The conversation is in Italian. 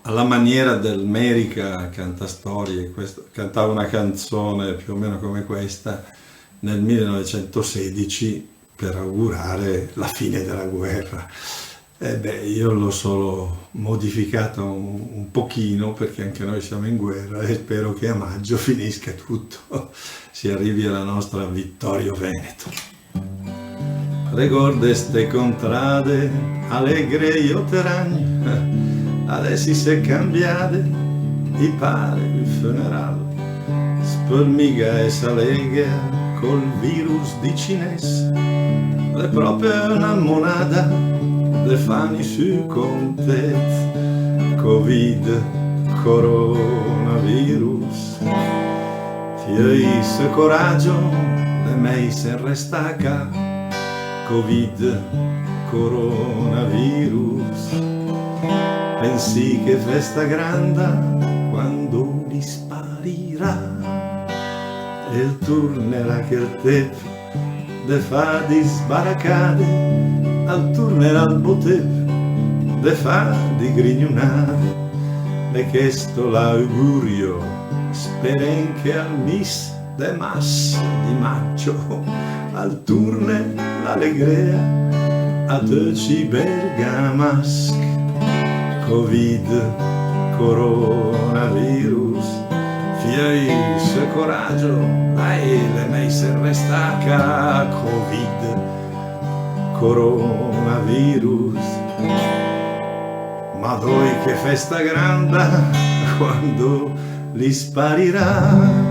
alla maniera del Merica Cantastorie, cantava una canzone più o meno come questa nel 1916 per augurare la fine della guerra. Io l'ho solo modificato un pochino perché anche noi siamo in guerra e spero che a maggio finisca tutto, si arrivi alla nostra Vittorio Veneto. Ricorda ste contrade allegre io terragno, adesso si è cambiate, i pare il funerale, spolmiga e salega col virus di cines, è proprio una monada le fanno su contet, Covid, coronavirus, fieis coraggio, le mei se restaca, Covid, coronavirus, pensi che festa grande quando li sparirà, e il tornerà che il tempo de fa di sbaraccare, al tornerà al botep de fa di grignunare, le chiesto l'augurio, speren che al mis de mas di maggio, al turne l'allegria, a teci bergamasc, Covid, coronavirus, fieis coraggio, le mei se restaca, Covid, coronavirus, ma doi che festa grande quando li sparirà.